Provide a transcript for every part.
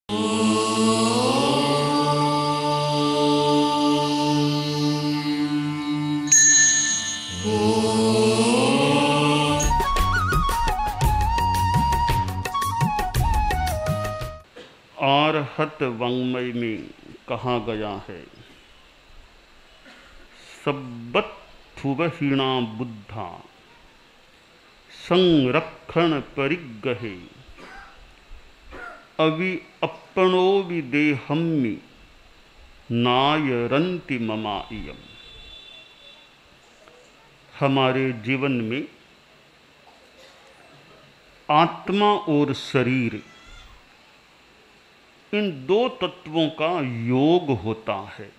आर्हत वाङ्मय में कहा गया है, सब्बत्थुवहीणा बुद्धा संरक्षण परिगहे अवि अपनो विदेहम्मि नायरन्ति ममाइयम। हमारे जीवन में आत्मा और शरीर, इन दो तत्वों का योग होता है।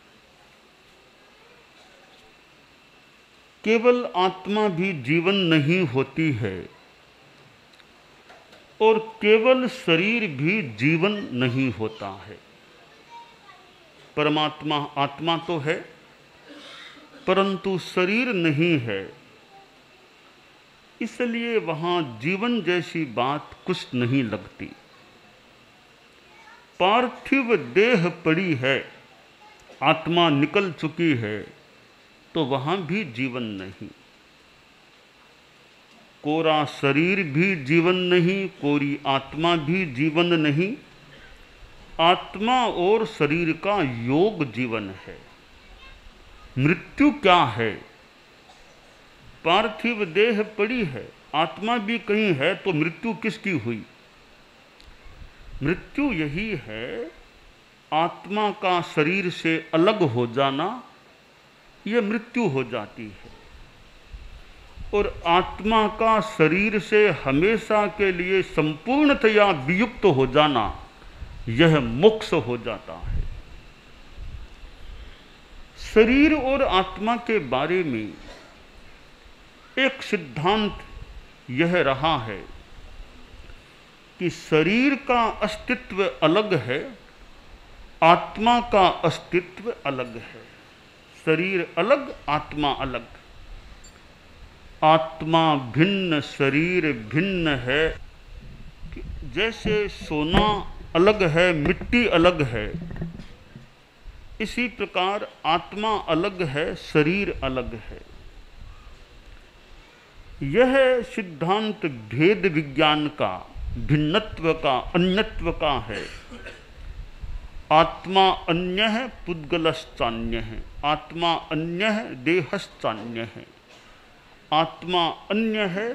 केवल आत्मा भी जीवन नहीं होती है और केवल शरीर भी जीवन नहीं होता है। परमात्मा आत्मा तो है परंतु शरीर नहीं है, इसलिए वहाँ जीवन जैसी बात कुछ नहीं लगती। पार्थिव देह पड़ी है, आत्मा निकल चुकी है, तो वहाँ भी जीवन नहीं। कोरा शरीर भी जीवन नहीं, कोरी आत्मा भी जीवन नहीं। आत्मा और शरीर का योग जीवन है। मृत्यु क्या है? पार्थिव देह पड़ी है, आत्मा भी कहीं है, तो मृत्यु किसकी हुई? मृत्यु यही है, आत्मा का शरीर से अलग हो जाना, यह मृत्यु हो जाती है। और आत्मा का शरीर से हमेशा के लिए संपूर्णतया वियुक्त हो जाना, यह मोक्ष हो जाता है। शरीर और आत्मा के बारे में एक सिद्धांत यह रहा है कि शरीर का अस्तित्व अलग है, आत्मा का अस्तित्व अलग है। शरीर अलग, आत्मा अलग। आत्मा भिन्न, शरीर भिन्न है। जैसे सोना अलग है, मिट्टी अलग है, इसी प्रकार आत्मा अलग है, शरीर अलग है। यह सिद्धांत भेद विज्ञान का, भिन्नत्व का, अन्यत्व का है। आत्मा अन्य है, पुद्गलश्चान्य है। आत्मा अन्य है, देहश्चान्य है। आत्मा अन्य है,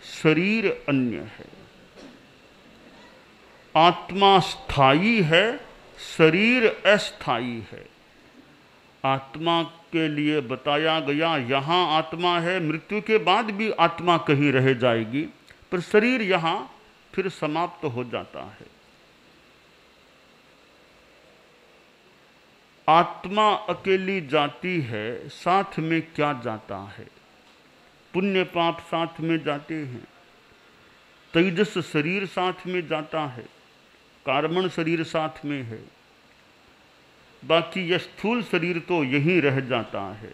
शरीर अन्य है। आत्मा स्थायी है, शरीर अस्थायी है। आत्मा के लिए बताया गया, यहाँ आत्मा है, मृत्यु के बाद भी आत्मा कहीं रह जाएगी, पर शरीर यहाँ फिर समाप्त हो जाता है। आत्मा अकेली जाती है, साथ में क्या जाता है? पुण्य पाप साथ में जाते हैं, तेजस शरीर साथ में जाता है, कार्बन शरीर साथ में है, बाकी यह स्थूल शरीर तो यहीं रह जाता है।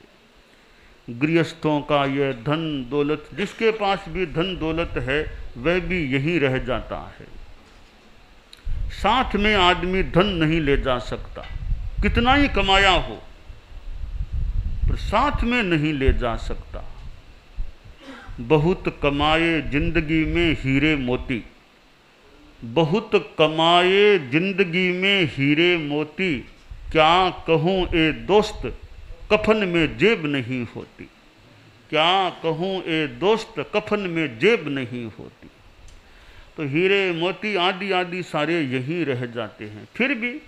गृहस्थों का यह धन दौलत, जिसके पास भी धन दौलत है, वह भी यहीं रह जाता है। साथ में आदमी धन नहीं ले जा सकता, कितना ही कमाया हो, पर साथ में नहीं ले जा सकता। बहुत कमाए जिंदगी में हीरे मोती, बहुत कमाए जिंदगी में हीरे मोती, क्या कहूँ ए दोस्त कफन में जेब नहीं होती। क्या कहूँ ए दोस्त कफन में जेब नहीं होती। तो हीरे मोती आदि आदि सारे यहीं रह जाते हैं। फिर भी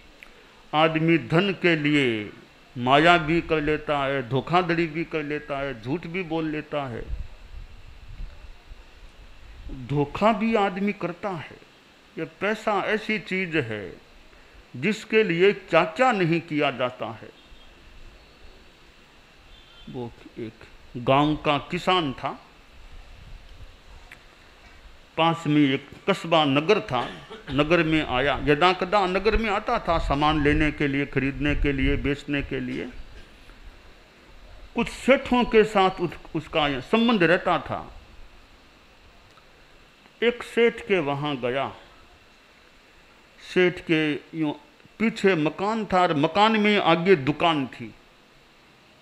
आदमी धन के लिए माया भी कर लेता है, धोखाधड़ी भी कर लेता है, झूठ भी बोल लेता है, धोखा भी आदमी करता है। यह पैसा ऐसी चीज है जिसके लिए क्या क्या नहीं किया जाता है। वो एक गांव का किसान था, पास में एक कस्बा नगर था, नगर में आया, यदा कदा नगर में आता था सामान लेने के लिए, खरीदने के लिए, बेचने के लिए। कुछ सेठों के साथ उसका संबंध रहता था। एक सेठ के वहां गया, सेठ के यूँ पीछे मकान था और मकान में आगे दुकान थी,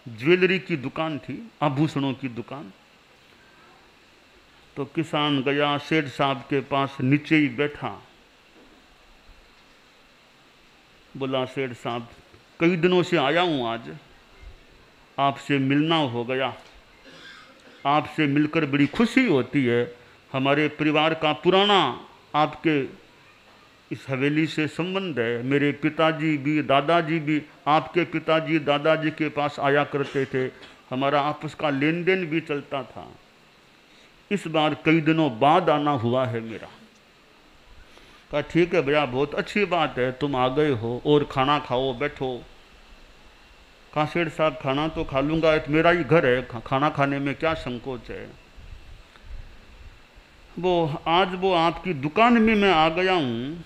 ज्वेलरी की दुकान थी, आभूषणों की दुकान। तो किसान गया सेठ साहब के पास, नीचे ही बैठा, बोला सेठ साहब कई दिनों से आया हूँ, आज आपसे मिलना हो गया, आपसे मिलकर बड़ी खुशी होती है। हमारे परिवार का पुराना आपके इस हवेली से संबंध है। मेरे पिताजी भी दादाजी भी आपके पिताजी दादाजी के पास आया करते थे, हमारा आपस का लेन देन भी चलता था। इस बार कई दिनों बाद आना हुआ है मेरा। कहा ठीक है भैया, बहुत अच्छी बात है, तुम आ गए हो, और खाना खाओ, बैठो। कहा सेठ साहब खाना तो खा लूँगा, मेरा ही घर है, खाना खाने में क्या संकोच है। आज वो आपकी दुकान में मैं आ गया हूँ,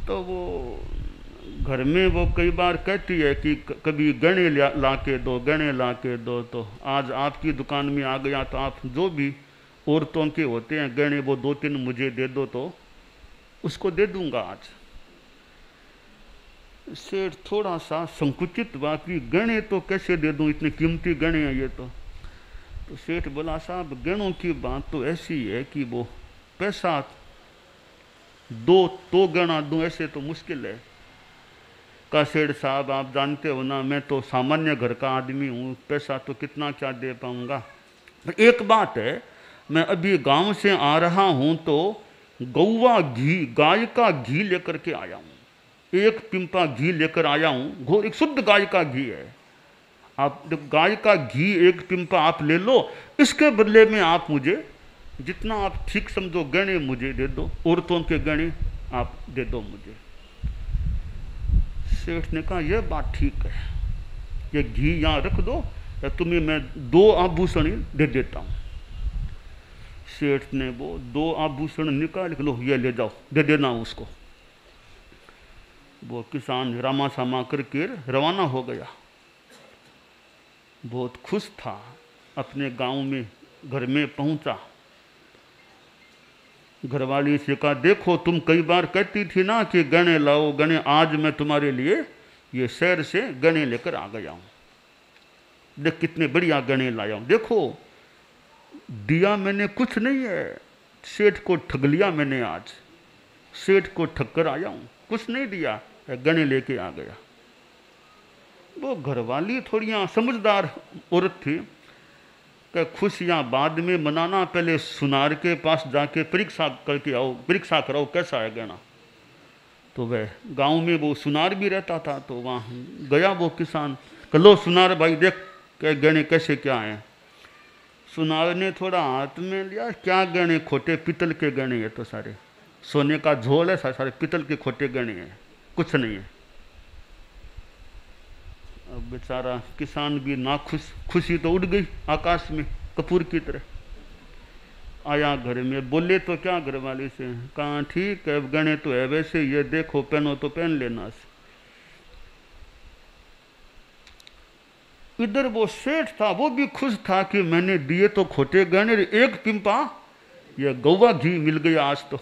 तो वो घर में वो कई बार कहती है कि कभी गहने ला के दो, गहने ला के दो। तो आज आपकी दुकान में आ गया, तो आप जो भी औरतों के होते हैं गहने वो 2-3 मुझे दे दो, तो उसको दे दूंगा आज। सेठ थोड़ा सा संकुचित हुआ कि गहने तो कैसे दे दूं, इतने कीमती गहने हैं ये तो सेठ बोला साहब गहनों की बात तो ऐसी है कि वो पैसा दो तो गहना दूं ऐसे तो मुश्किल है। का सेठ साहब आप जानते हो ना, मैं तो सामान्य घर का आदमी हूँ, पैसा तो कितना क्या दे पाऊंगा। एक बात है, मैं अभी गांव से आ रहा हूँ तो गौवा घी, गाय का घी लेकर के आया हूँ, 1 पिंपा घी लेकर आया हूँ, घोर एक शुद्ध गाय का घी है। आप गाय का घी 1 पिंपा आप ले लो, इसके बदले में आप मुझे जितना आप ठीक समझो गहने मुझे दे दो, औरतों के गहने आप दे दो मुझे। सेठ ने कहा यह बात ठीक है, ये घी यहाँ रख दो, या तुम्हें मैं 2 आभूषण दे देता हूँ। सेठ ने वो 2 आभूषण निकाल लो, ये ले जाओ, दे देना उसको। वो किसान रामा सामा करके रवाना हो गया, बहुत खुश था। अपने गांव में घर में पहुंचा, घरवाली से कहा देखो तुम कई बार कहती थी ना कि गहने लाओ गहने, आज मैं तुम्हारे लिए ये शहर से गहने लेकर आ गया हूँ, देख कितने बढ़िया गहने लाया हूँ। देखो दिया मैंने कुछ नहीं है, सेठ को ठग लिया मैंने, आज सेठ को ठग कर आया हूँ, कुछ नहीं दिया, गहने लेके आ गया। वो घरवाली थोड़ी समझदार औरत थी कि खुशियाँ बाद में मनाना, पहले सुनार के पास जाके परीक्षा करके आओ, परीक्षा कराओ कैसा है गहना। तो वह गांव में वो सुनार भी रहता था, तो वहाँ गया वो किसान, लो सुनार भाई देख के गहने कैसे क्या हैं। सुनार ने थोड़ा हाथ में लिया, क्या गहने, खोटे पीतल के गहने, ये तो सारे सोने का झोल है, सारे पीतल के खोटे गहने हैं, कुछ नहीं है। अब बेचारा किसान भी नाखुश, खुशी तो उड़ गई आकाश में कपूर की तरह। आया घर में, बोले तो क्या घर वाले से, कहा ठीक है गहने तो है वैसे, ये देखो पहनो तो पहन लेना। इधर वो सेठ था, वो भी खुश था कि मैंने दिए तो खोटे गहने, 1 पिंपा ये गौवा घी मिल गया आज तो।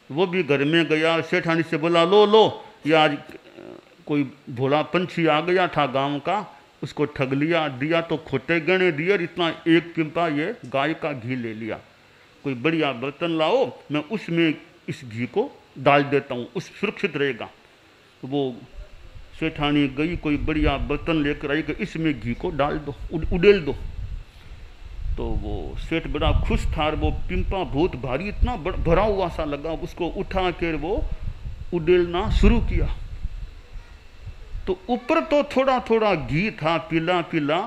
वो भी घर में गया, सेठानी से बोला लो लो, ये आज कोई भोला पंछी आ गया था गांव का, उसको ठग लिया, दिया तो खोटे गहने दिए, इतना 1 पिंपा ये गाय का घी ले लिया। कोई बढ़िया बर्तन लाओ, मैं उसमें इस घी को डाल देता हूँ, उस सुरक्षित रहेगा। वो सेठानी गई, कोई बढ़िया बर्तन लेकर आई कि इसमें घी को डाल दो, उड़ेल दो। तो वो सेठ बड़ा खुश था, वो पिंपा बहुत भारी, इतना भरा हुआ सा लगा, उसको उठा कर वो उड़ेलना शुरू किया। तो ऊपर तो थोड़ा थोड़ा घी था, पीला पीला,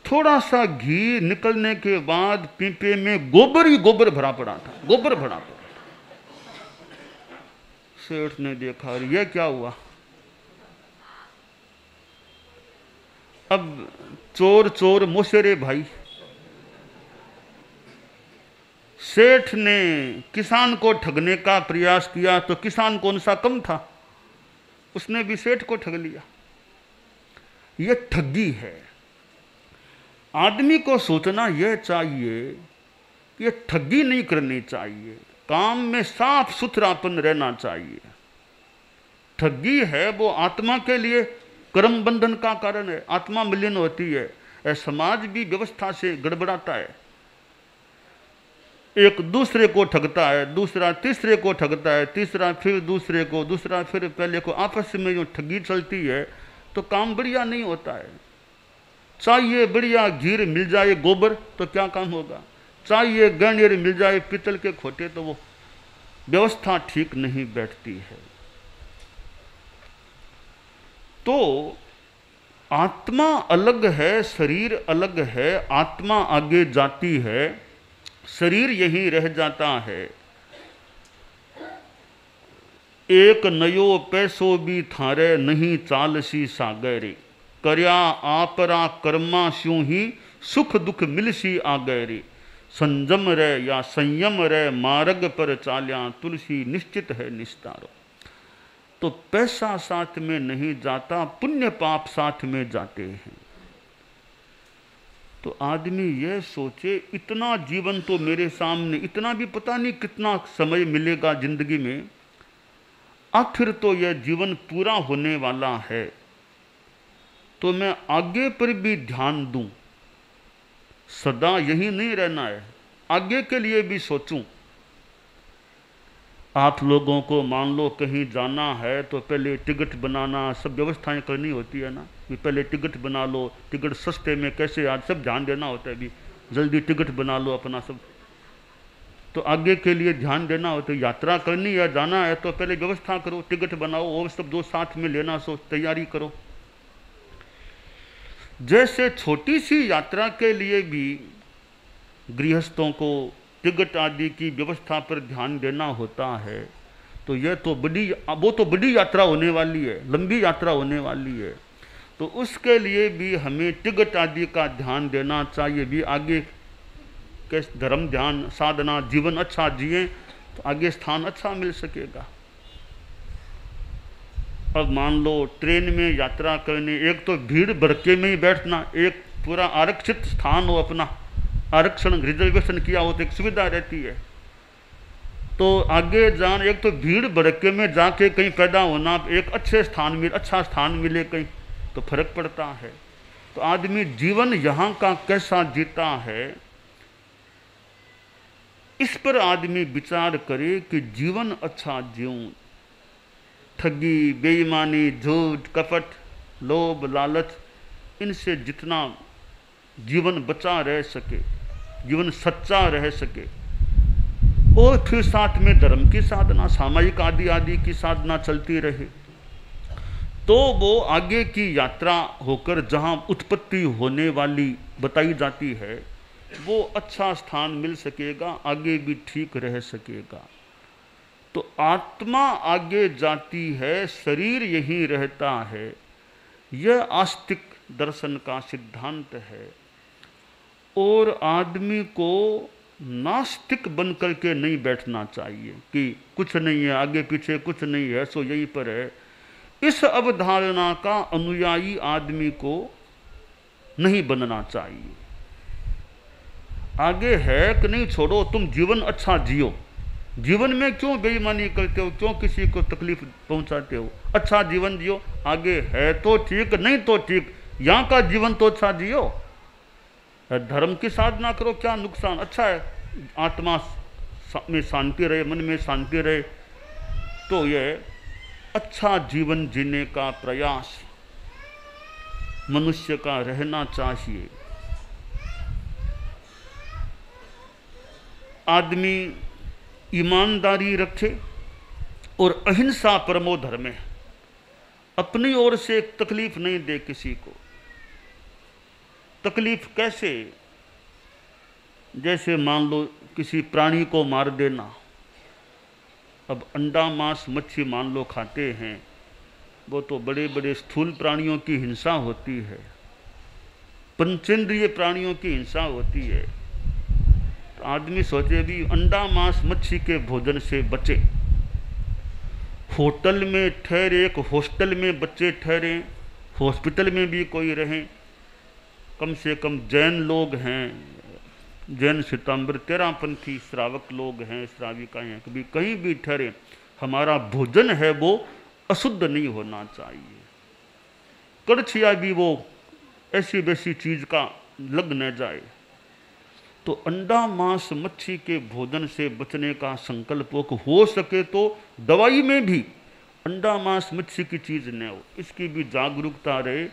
थोड़ा सा घी निकलने के बाद पीपे में गोबर ही गोबर भरा पड़ा था, गोबर भरा पड़ा। सेठ ने देखा ये क्या हुआ। अब चोर चोर मोशेरे भाई, सेठ ने किसान को ठगने का प्रयास किया तो किसान कौन सा कम था, उसने भी सेठ को ठग लिया। ये ठगी है। आदमी को सोचना यह चाहिए कि ये ठगी नहीं करनी चाहिए, काम में साफ सुथरापन रहना चाहिए। ठगी है वो आत्मा के लिए कर्म बंधन का कारण है, आत्मा मलिन होती है, समाज भी व्यवस्था से गड़बड़ाता है। एक दूसरे को ठगता है, दूसरा तीसरे को ठगता है, तीसरा फिर दूसरे को, दूसरा फिर पहले को, आपस में जो ठगी चलती है तो काम बढ़िया नहीं होता है। चाहिए बढ़िया घीर मिल जाए गोबर तो क्या काम होगा, चाहिए गणेर मिल जाए पीतल के खोटे तो वो व्यवस्था ठीक नहीं बैठती है। तो आत्मा अलग है, शरीर अलग है, आत्मा आगे जाती है, शरीर यही रह जाता है। एक नयो पैसो भी थारे नहीं चालसी सागरे, कर्या आपरा कर्मा स्यूं ही सुख दुख मिलसी आगरे, संजम रे या संयम रे मार्ग पर चाल्या तुलसी निश्चित है निस्तारो। तो पैसा साथ में नहीं जाता, पुण्य पाप साथ में जाते हैं। तो आदमी यह सोचे इतना जीवन तो मेरे सामने, इतना भी पता नहीं कितना समय मिलेगा जिंदगी में, आखिर तो यह जीवन पूरा होने वाला है, तो मैं आगे पर भी ध्यान दूं, सदा यही नहीं रहना है, आगे के लिए भी सोचूं। आप लोगों को मान लो कहीं जाना है तो पहले टिकट बनाना, सब व्यवस्थाएं करनी होती है ना, कि पहले टिकट बना लो, टिकट सस्ते में कैसे, आज सब ध्यान देना होता है, भी जल्दी टिकट बना लो अपना सब, तो आगे के लिए ध्यान देना होता है। यात्रा करनी है, जाना है तो पहले व्यवस्था करो, टिकट बनाओ और सब दो साथ में लेना, सो तैयारी करो। जैसे छोटी सी यात्रा के लिए भी गृहस्थों को टिकट आदि की व्यवस्था पर ध्यान देना होता है, तो यह तो वो तो बड़ी यात्रा होने वाली है, लंबी यात्रा होने वाली है, तो उसके लिए भी हमें टिकट आदि का ध्यान देना चाहिए। भी आगे के धर्म ध्यान साधना जीवन अच्छा जिए तो आगे स्थान अच्छा मिल सकेगा। अब मान लो ट्रेन में यात्रा करने, एक तो भीड़ भड़के में ही बैठना, एक पूरा आरक्षित स्थान हो, अपना आरक्षण रिजर्वेशन किया हो तो एक सुविधा रहती है। तो आगे जान, एक तो भीड़ भड़के में जाके कहीं पैदा होना, एक अच्छे स्थान में अच्छा स्थान मिले कहीं तो फर्क पड़ता है। तो आदमी जीवन यहाँ का कैसा जीता है, इस पर आदमी विचार करे कि जीवन अच्छा जीऊं। ठगी, बेईमानी, झूठ, कपट, लोभ, लालच, इनसे जितना जीवन बचा रह सके, जीवन सच्चा रह सके, और फिर साथ में धर्म की साधना, सामाजिक आदि आदि की साधना चलती रहे, तो वो आगे की यात्रा होकर जहाँ उत्पत्ति होने वाली बताई जाती है वो अच्छा स्थान मिल सकेगा, आगे भी ठीक रह सकेगा। तो आत्मा आगे जाती है, शरीर यहीं रहता है, यह आस्तिक दर्शन का सिद्धांत है। और आदमी को नास्तिक बन करके नहीं बैठना चाहिए कि कुछ नहीं है, आगे पीछे कुछ नहीं है, सो यहीं पर है। इस अवधारणा का अनुयायी आदमी को नहीं बनना चाहिए। आगे है कि नहीं छोड़ो, तुम जीवन अच्छा जियो, जीवन में क्यों बेईमानी करते हो, क्यों किसी को तकलीफ पहुंचाते हो, अच्छा जीवन जियो। आगे है तो ठीक, नहीं तो ठीक, यहाँ का जीवन तो अच्छा जियो। धर्म की साधना करो, क्या नुकसान, अच्छा है, आत्मा में शांति रहे, मन में शांति रहे, तो यह अच्छा जीवन जीने का प्रयास मनुष्य का रहना चाहिए। आदमी ईमानदारी रखे और अहिंसा परमो धर्म है, अपनी ओर से तकलीफ नहीं दे किसी को। तकलीफ कैसे, जैसे मान लो किसी प्राणी को मार देना। अब अंडा मांस मच्छी मान लो खाते हैं, वो तो बड़े बड़े स्थूल प्राणियों की हिंसा होती है, पंचेंद्रिय प्राणियों की हिंसा होती है। तो आदमी सोचे भी अंडा मांस मच्छी के भोजन से बचे। होटल में ठहरे, एक हॉस्टल में बच्चे ठहरे, हॉस्पिटल में भी कोई रहे, कम से कम जैन लोग हैं, जैन श्वेतांबर तेरापंथी श्रावक लोग हैं, श्राविकाएं हैं, कभी कहीं भी ठहरे, हमारा भोजन है वो अशुद्ध नहीं होना चाहिए। कड़छिया भी वो ऐसी वैसी चीज का लग न जाए। तो अंडा मांस मच्छी के भोजन से बचने का संकल्प हो सके तो दवाई में भी अंडा मांस मच्छी की चीज न हो, इसकी भी जागरूकता रहे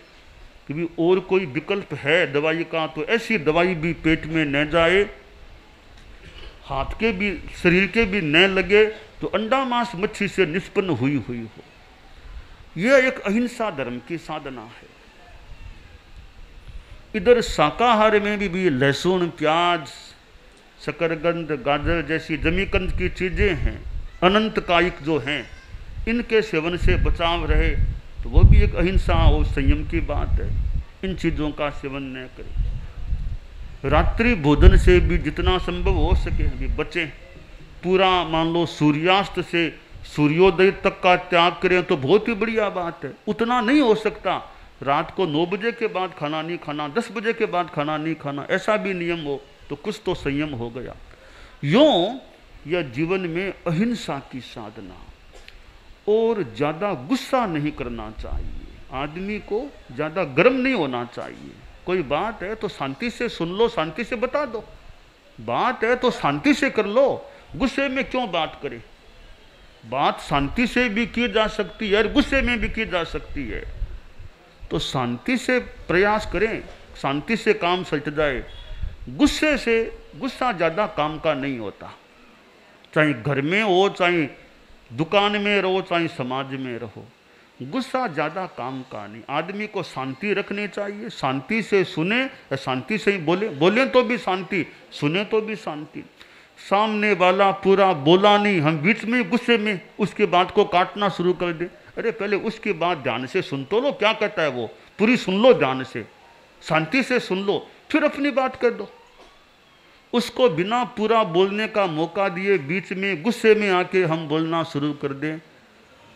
कि भी और कोई विकल्प है दवाई का तो ऐसी दवाई भी पेट में न जाए, हाथ के भी शरीर के भी न लगे, तो अंडा मांस मच्छी से निष्पन्न हुई हो। यह एक अहिंसा धर्म की साधना है। इधर शाकाहार में भी लहसुन, प्याज, शकरकंद, गाजर जैसी जमीकंद की चीजें हैं, अनंत कायिक जो हैं, इनके सेवन से बचाव रहे तो वो भी एक अहिंसा और संयम की बात है। इन चीजों का सेवन न करें। रात्रि भोजन से भी जितना संभव हो सके अभी बचें। पूरा मान लो सूर्यास्त से सूर्योदय तक का त्याग करें तो बहुत ही बढ़िया बात है। उतना नहीं हो सकता, रात को 9 बजे के बाद खाना नहीं खाना, 10 बजे के बाद खाना नहीं खाना, ऐसा भी नियम हो तो कुछ तो संयम हो गया। यूं यह जीवन में अहिंसा की साधना। और ज़्यादा गुस्सा नहीं करना चाहिए, आदमी को ज़्यादा गर्म नहीं होना चाहिए। कोई बात है तो शांति से सुन लो, शांति से बता दो, बात है तो शांति से कर लो, गुस्से में क्यों बात करें। बात शांति से भी की जा सकती है और गुस्से में भी की जा सकती है। तो शांति से प्रयास करें, शांति से काम सलट जाए। गुस्से से, गुस्सा ज़्यादा काम का नहीं होता, चाहे घर में हो, चाहे दुकान में रहो, चाहे समाज में रहो, गुस्सा ज़्यादा काम का नहीं। आदमी को शांति रखनी चाहिए, शांति से सुने, शांति से ही बोले, बोले तो भी शांति, सुने तो भी शांति। सामने वाला पूरा बोला नहीं, हम बीच में गुस्से में उसकी बात को काटना शुरू कर दें। अरे पहले उसकी बात ध्यान से सुन तो लो, क्या कहता है वो, पूरी सुन लो, ध्यान से शांति से सुन लो, फिर अपनी बात कर दो। उसको बिना पूरा बोलने का मौका दिए बीच में गुस्से में आके हम बोलना शुरू कर दें,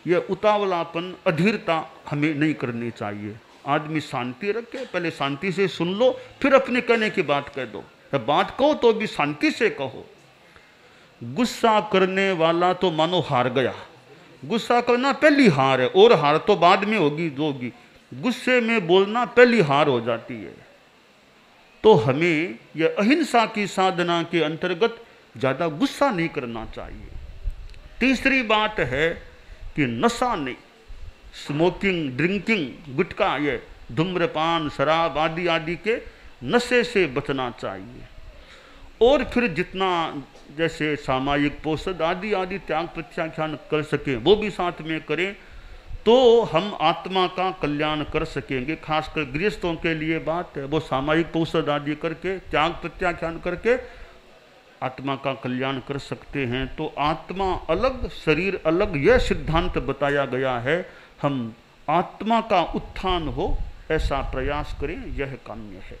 यह उतावलापन, अधीरता हमें नहीं करनी चाहिए। आदमी शांति रखे, पहले शांति से सुन लो, फिर अपने कहने की बात कह दो। बात कहो तो भी शांति से कहो। गुस्सा करने वाला तो मानो हार गया। गुस्सा करना पहली हार है, और हार तो बाद में होगी होगी। गुस्से में बोलना पहली हार हो जाती है। तो हमें यह अहिंसा की साधना के अंतर्गत ज़्यादा गुस्सा नहीं करना चाहिए। तीसरी बात है कि नशा नहीं, स्मोकिंग, ड्रिंकिंग, गुटखा, ये धूम्रपान, शराब आदि आदि के नशे से बचना चाहिए। और फिर जितना जैसे सामायिक पोषण आदि आदि त्याग प्रत्याख्यान कर सकें वो भी साथ में करें, तो हम आत्मा का कल्याण कर सकेंगे। खासकर गृहस्थों के लिए बात है, वो सामायिक पोषण आदि करके, त्याग प्रत्याख्यान करके आत्मा का कल्याण कर सकते हैं। तो आत्मा अलग, शरीर अलग, यह सिद्धांत बताया गया है। हम आत्मा का उत्थान हो ऐसा प्रयास करें, यह काम्य है।